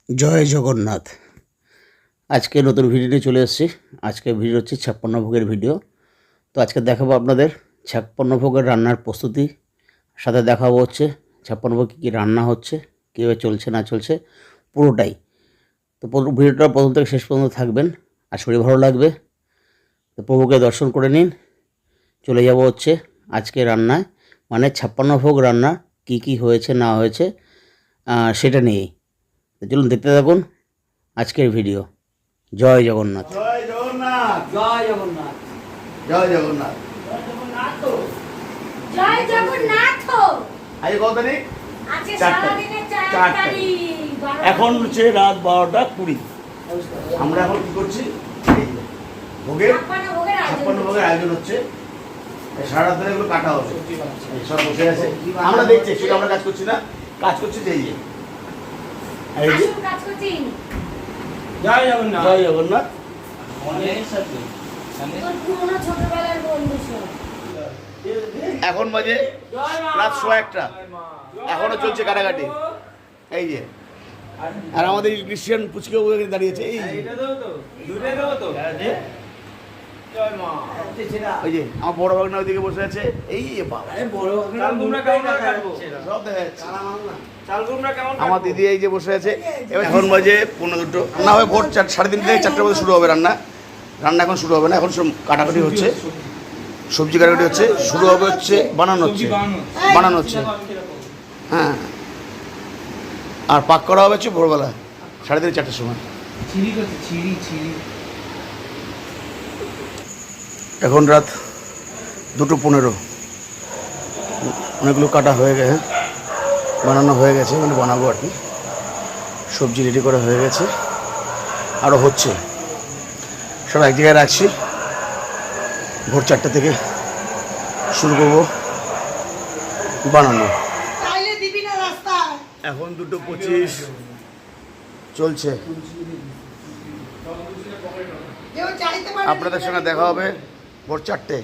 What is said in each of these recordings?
জয় জগন্নাথ। আজকে নতুন ভিডিও নিয়ে চলে এসেছি। আজকে ভিডিও হচ্ছে 56 ভোগের ভিডিও। তো আজকে দেখাবো আপনাদের 56 ভোগের রান্নার প্রস্তুতি, সাথে দেখাবো হচ্ছে 56 ভোগ কী রান্না হচ্ছে, কীভাবে চলছে না চলছে পুরোটাই। তো ভিডিওটা প্রথম থেকে শেষ পর্যন্ত থাকবেন, আর শরীর ভালো লাগবে। তো প্রভুকে দর্শন করে নিন। চলে যাব হচ্ছে আজকে রান্নায়, মানে 56 ভোগ রান্না কি কি হয়েছে না হয়েছে সেটা নিয়েই। তো চলুন দেখতে থাকুন আজকের ভিডিও। জয় জগন্নাথ। জয় জগন্নাথ। জয় জগন্নাথ। জয় জগন্নাথ। জয় জগন্নাথ। জয় জগন্নাথ। আজ কত তারিখ? আজকে 4 সারাদিনে 4 তারিখ। তারিখ। এখন হচ্ছে রাত 12টা 20। আমরা এখন কি করছি? এই যে, ভোগের 56 ভোগের আয়োজন 56 ভোগের আয়োজন হচ্ছে। এই সারা রাত ধরে এগুলো কাটা হবে। এই সব বসে আছে। আমরা দেখছি, সেটা আমরা কাজ করছি না, কাজ করছি যে এই যে। এই যে আসুন কাজ করছি। জয় জগন্নাথ। জয় জগন্নাথ। তোর পুরনো ছোটবেলার বন্ধু সব। এখন বাজে রাত 1:15। এখনো চলছে কাটাকাটি। এই যে, আর আমাদের ক্রিশ্চিয়ান পুচকে এখানে দাঁড়িয়েছে। এই যে, ওই যে আমার বড় ভাগনা ওইদিকে বসে আছে। এই যে বাবা, সব দেখা যাচ্ছে। আমার দিদি এই যে বসে আছে। এবার এখন বাজে 1:45। রান্না হবে ভোর 3:30 থেকে 4টার মধ্যে শুরু হবে রান্না। রান্না এখন শুরু হবে না, এখন সব কাটাকাটি হচ্ছে, সবজি কাটাকাটি হচ্ছে। শুরু হবে হচ্ছে বানানো হচ্ছে। হ্যাঁ, আর পাক করা হবে হচ্ছে ভোরবেলা 3:30 4টার সময়। এখন রাত 2:15। অনেকগুলো কাটা হয়ে গেছে, বানানো হয়ে গেছে, মানে বানাবো আর কি। সবজি রেডি করা হয়ে গেছে, আরও হচ্ছে। সব এক জায়গায় রাখছি। ভোর 4টা থেকে শুরু করবো বানানো। এখন 2:25 চলছে। আপনাদের সঙ্গে দেখা হবে ভোর 4টে।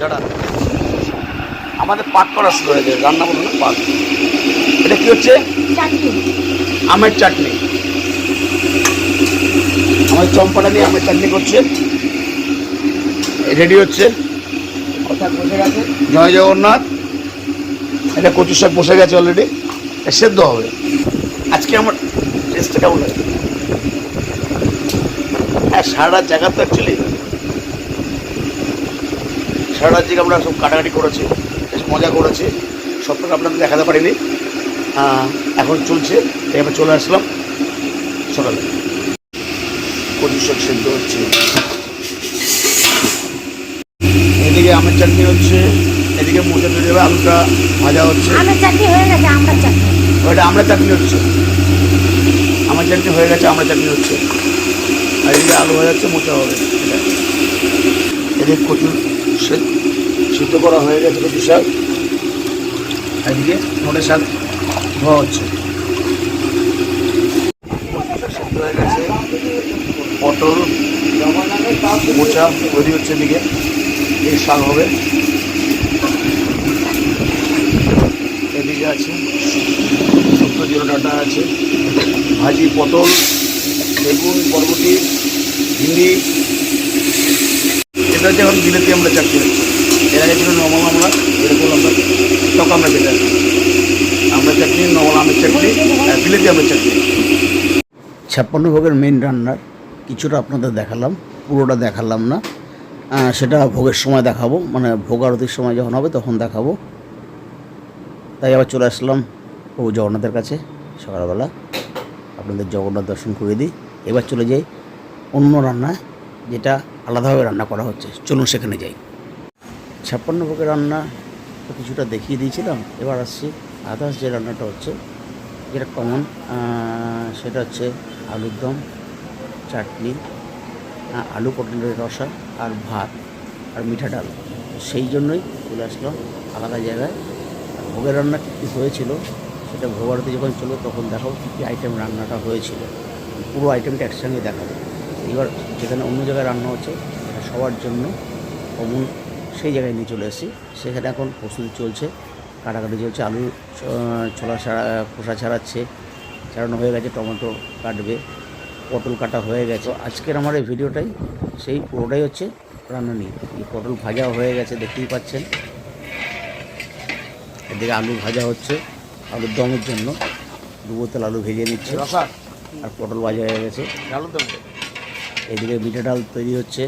যারা আমাদের পাক করা শুরু হয়ে যায়, রান্না করবো না, পাক। এটা কি হচ্ছে? আমের চাটনি। আমাদের চম্পাটা দিয়ে আমের চাটনি করছে, রেডি হচ্ছে। অর্থাৎ বসে গেছে। জয় জগন্নাথ। এটা কচুর শাক বসে গেছে অলরেডি, সেদ্ধ হবে। আজকে আমার টেস্টটা কেমন লাগে? হ্যাঁ, সারা জায়গা তো অ্যাকচুয়ালি সারা রাত থেকে আমরা সব কাটাকাটি করেছি, বেশ মজা করেছি। সবটা আপনাদের দেখাতে পারিনি। এখন চলছে, এবার চলে আসলাম সকালে। কচু শাক সেদ্ধ হচ্ছে, এদিকে আমের চাটনি হচ্ছে, এদিকে মোচা তৈরি হবে, আলুটা ভাজা হচ্ছে। আমের চাটনি হয়ে গেছে, আমড়ার চাটনি। ওইটা আমরা চাটনি হচ্ছে, আমার চাটনি হয়ে গেছে, আমরা চাটনি হচ্ছে। আর এদিকে আলু ভাজা হচ্ছে, মোচা হবে। এদিকে কচু সিদ্ধ করা হয়ে গেছে, কচু শাক। এদিকে মোটে শাক ধোয়া হচ্ছে। সিদ্ধ হয়ে গেছে, পটল মোচা তৈরি হচ্ছে। এদিকে এই শাক হবে। এদিকে আছে শুক্তো জিরো ডাটা আছে, ভাজি পটল, বেগুন, বরবটি, ভিন্ডি। এটা হচ্ছে এখন বিলেতি আমরা চাটনি হচ্ছে। এর আগে ছিল নর্মাল আমরা, এটা করলাম আমরা টক আমরা যেটা আমরা চাটনি, নর্মাল আমের চাটনি, বিলেতি আমের চাটনি। 56 ভোগের মেন রান্নার কিছুটা আপনাদের দেখালাম, পুরোটা দেখালাম না। সেটা ভোগের সময় দেখাবো, মানে ভোগ আরতির সময় যখন হবে তখন দেখাবো। তাই আবার চলে আসলাম প্রভু জগন্নাথের কাছে সকালবেলা। আপনাদের জগন্নাথ দর্শন করে দিই। এবার চলে যাই অন্য রান্নায়, যেটা আলাদাভাবে রান্না করা হচ্ছে। চলুন সেখানে যাই। 56 ভোগের রান্না তো কিছুটা দেখিয়ে দিয়েছিলাম। এবার আসছি আদার্স যে রান্নাটা হচ্ছে, যেটা কমন, সেটা হচ্ছে আলুর দম, চাটনি, আলু পটলের রসা, আর ভাত, আর মিঠা ডাল। সেই জন্যই চলে আসলাম আলাদা জায়গায়। আর ভোগের রান্না কী কী হয়েছিল সেটা ভোগ আরতি যখন চলো তখন দেখাবো কী কী আইটেম রান্নাটা হয়েছিল, পুরো আইটেমটা একসঙ্গে দেখাবো। এবার যেখানে অন্য জায়গায় রান্না হচ্ছে সেটা সবার জন্য কমন, সেই জায়গায় নিয়ে চলে এসেছি। সেখানে এখন প্রস্তুতি চলছে, কাটাকাটি চলছে। আলু ছোলা খোসা ছাড়াচ্ছে, ছাড়ানো হয়ে গেছে, টমেটো কাটবে, পটল কাটা হয়ে গেছে। আজকের আমার এই ভিডিওটাই সেই পুরোটাই হচ্ছে রান্না নিয়ে। এই পটল ভাজাও হয়ে গেছে দেখতেই পাচ্ছেন, এদিকে আলু ভাজা হচ্ছে আলুর দমের জন্য, 2 বোতল আলু ভেজে নিচ্ছে, রসা আর পটল ভাজা হয়ে গেছে। ডালও দেবো। এদিকে মিঠে ডাল তৈরি হচ্ছে,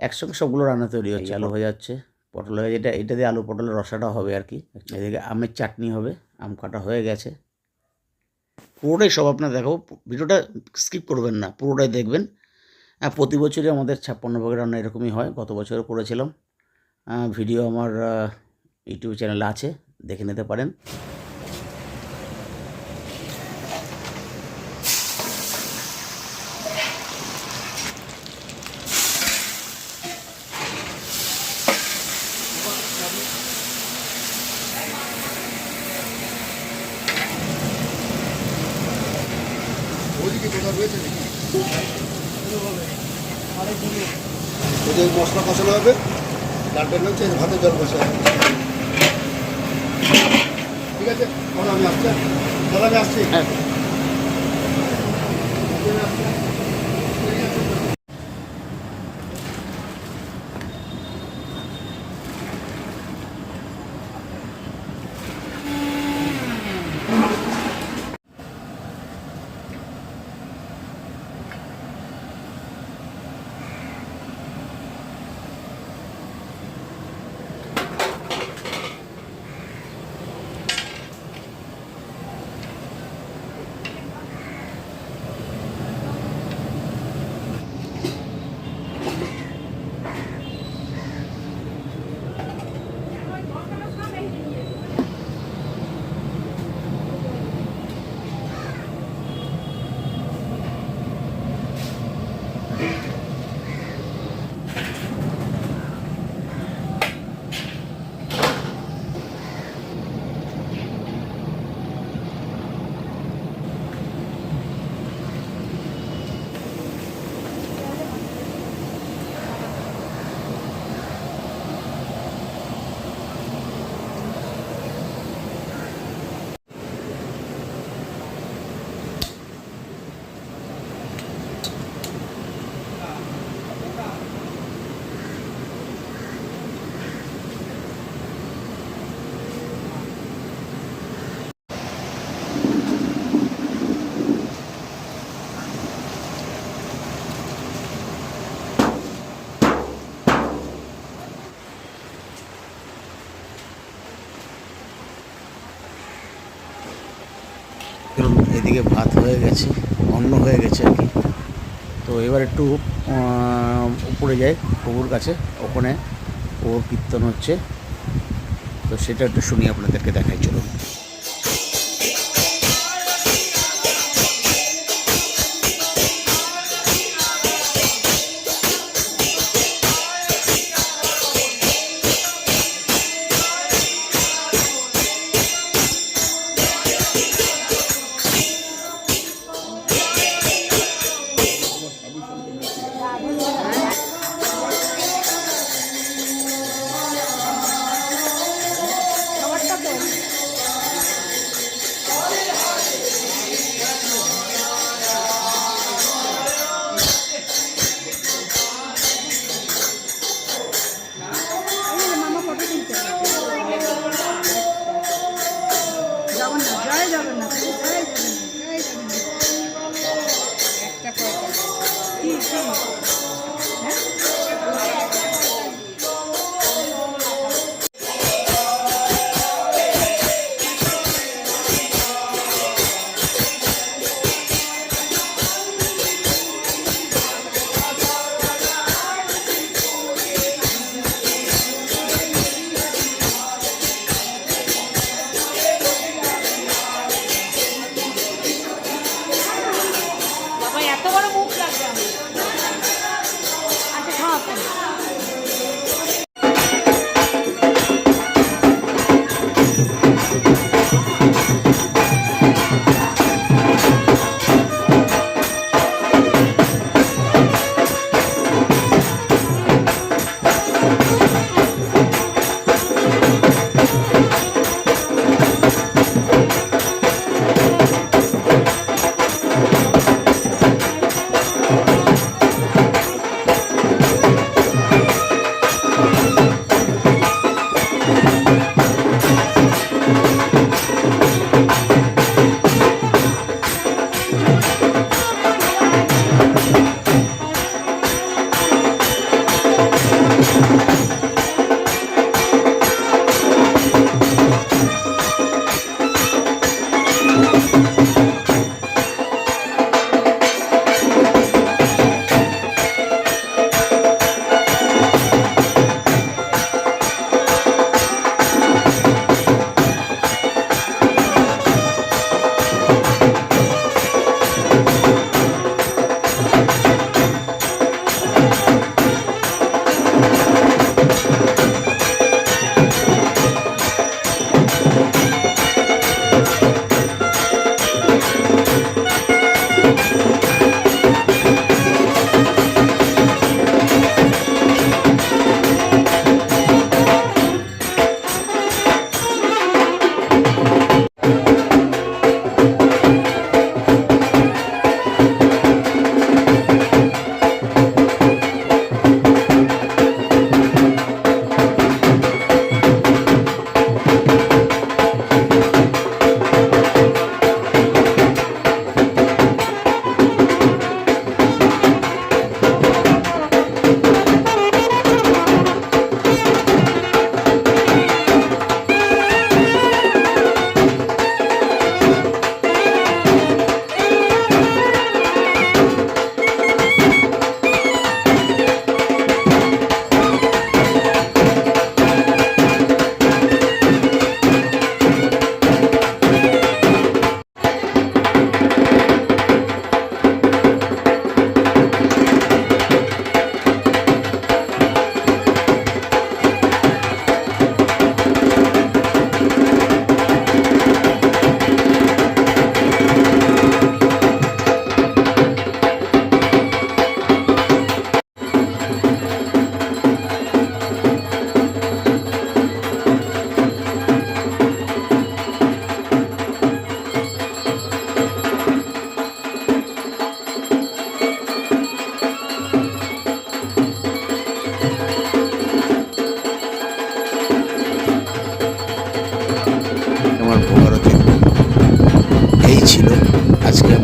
একসঙ্গে সবগুলো রান্না তৈরি হচ্ছে। আলু ভাজা হচ্ছে, পটল হয়ে যেটা এটা দিয়ে আলু পটলের রসাটা হবে আর কি। এদিকে আমের চাটনি হবে, আম কাটা হয়ে গেছে। পুরোটাই সব আপনার দেখাবো, ভিডিওটা স্কিপ করবেন না, পুরোটাই দেখবেন। প্রতি বছরই আমাদের 56 ভাগের রান্না এরকমই হয়, গত বছরও করেছিলাম। ভিডিও আমার ইউটিউব চ্যানেলে আছে, দেখে নিতে পারেন। ওদের মশলা কষানো হবে, ডালটা হচ্ছে ভাতের জল বসে হবে। ঠিক আছে, এখন আমি আসছি, দাদা আমি আসছি। হ্যাঁ, এদিকে ভাত হয়ে গেছে, অন্ন হয়ে গেছে আর কি। তো এবার একটু উপরে যাই প্রভুর কাছে, ওখানে প্রভুর কীর্তন হচ্ছে, তো সেটা একটু শুনি, আপনাদেরকে দেখাই চলুন।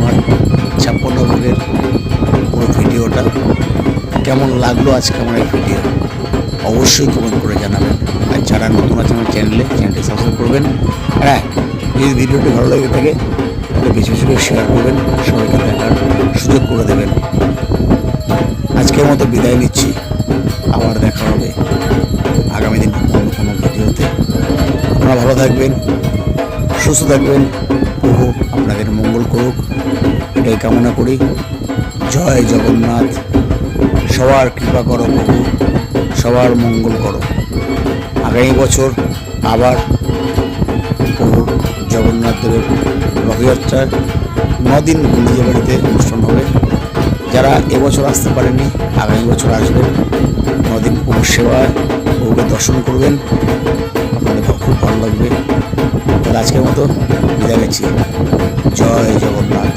আমার 56 ভোগের পুরো ভিডিওটা। কেমন লাগলো আজকে আমার এই ভিডিও অবশ্যই কমেন্ট করে জানাবেন। আর যারা নতুন আছে আমার চ্যানেলটি সাবস্ক্রাইব করবেন। হ্যাঁ, যদি ভিডিওটি ভালো লেগে থাকে তাহলে বেশি বেশি করে শেয়ার করবেন, সবাইকে দেখার সুযোগ করে দেবেন। আজকের মতো বিদায় নিচ্ছি, আবার দেখা হবে আগামী দিন অন্য কোনো ভিডিওতে। আপনারা ভালো থাকবেন, সুস্থ থাকবেন, প্রভু আপনাদের মঙ্গল করুক এটাই কামনা করি। জয় জগন্নাথ। সবার কৃপা করো প্রভু, সবার মঙ্গল করো। আগামী বছর আবার প্রভু জগন্নাথ দেবের রথযাত্রার 9 দিন গুন্ডিজা বাড়িতে অনুষ্ঠান হবে। যারা এবছর আসতে পারেননি আগামী বছর আসবেন, 9 দিন প্রভুর সেবায় প্রভুকে দর্শন করবেন, আপনাদের খুব ভালো লাগবে। তাহলে আজকের মতো বিদায় নিচ্ছি। জয় জগন্নাথ।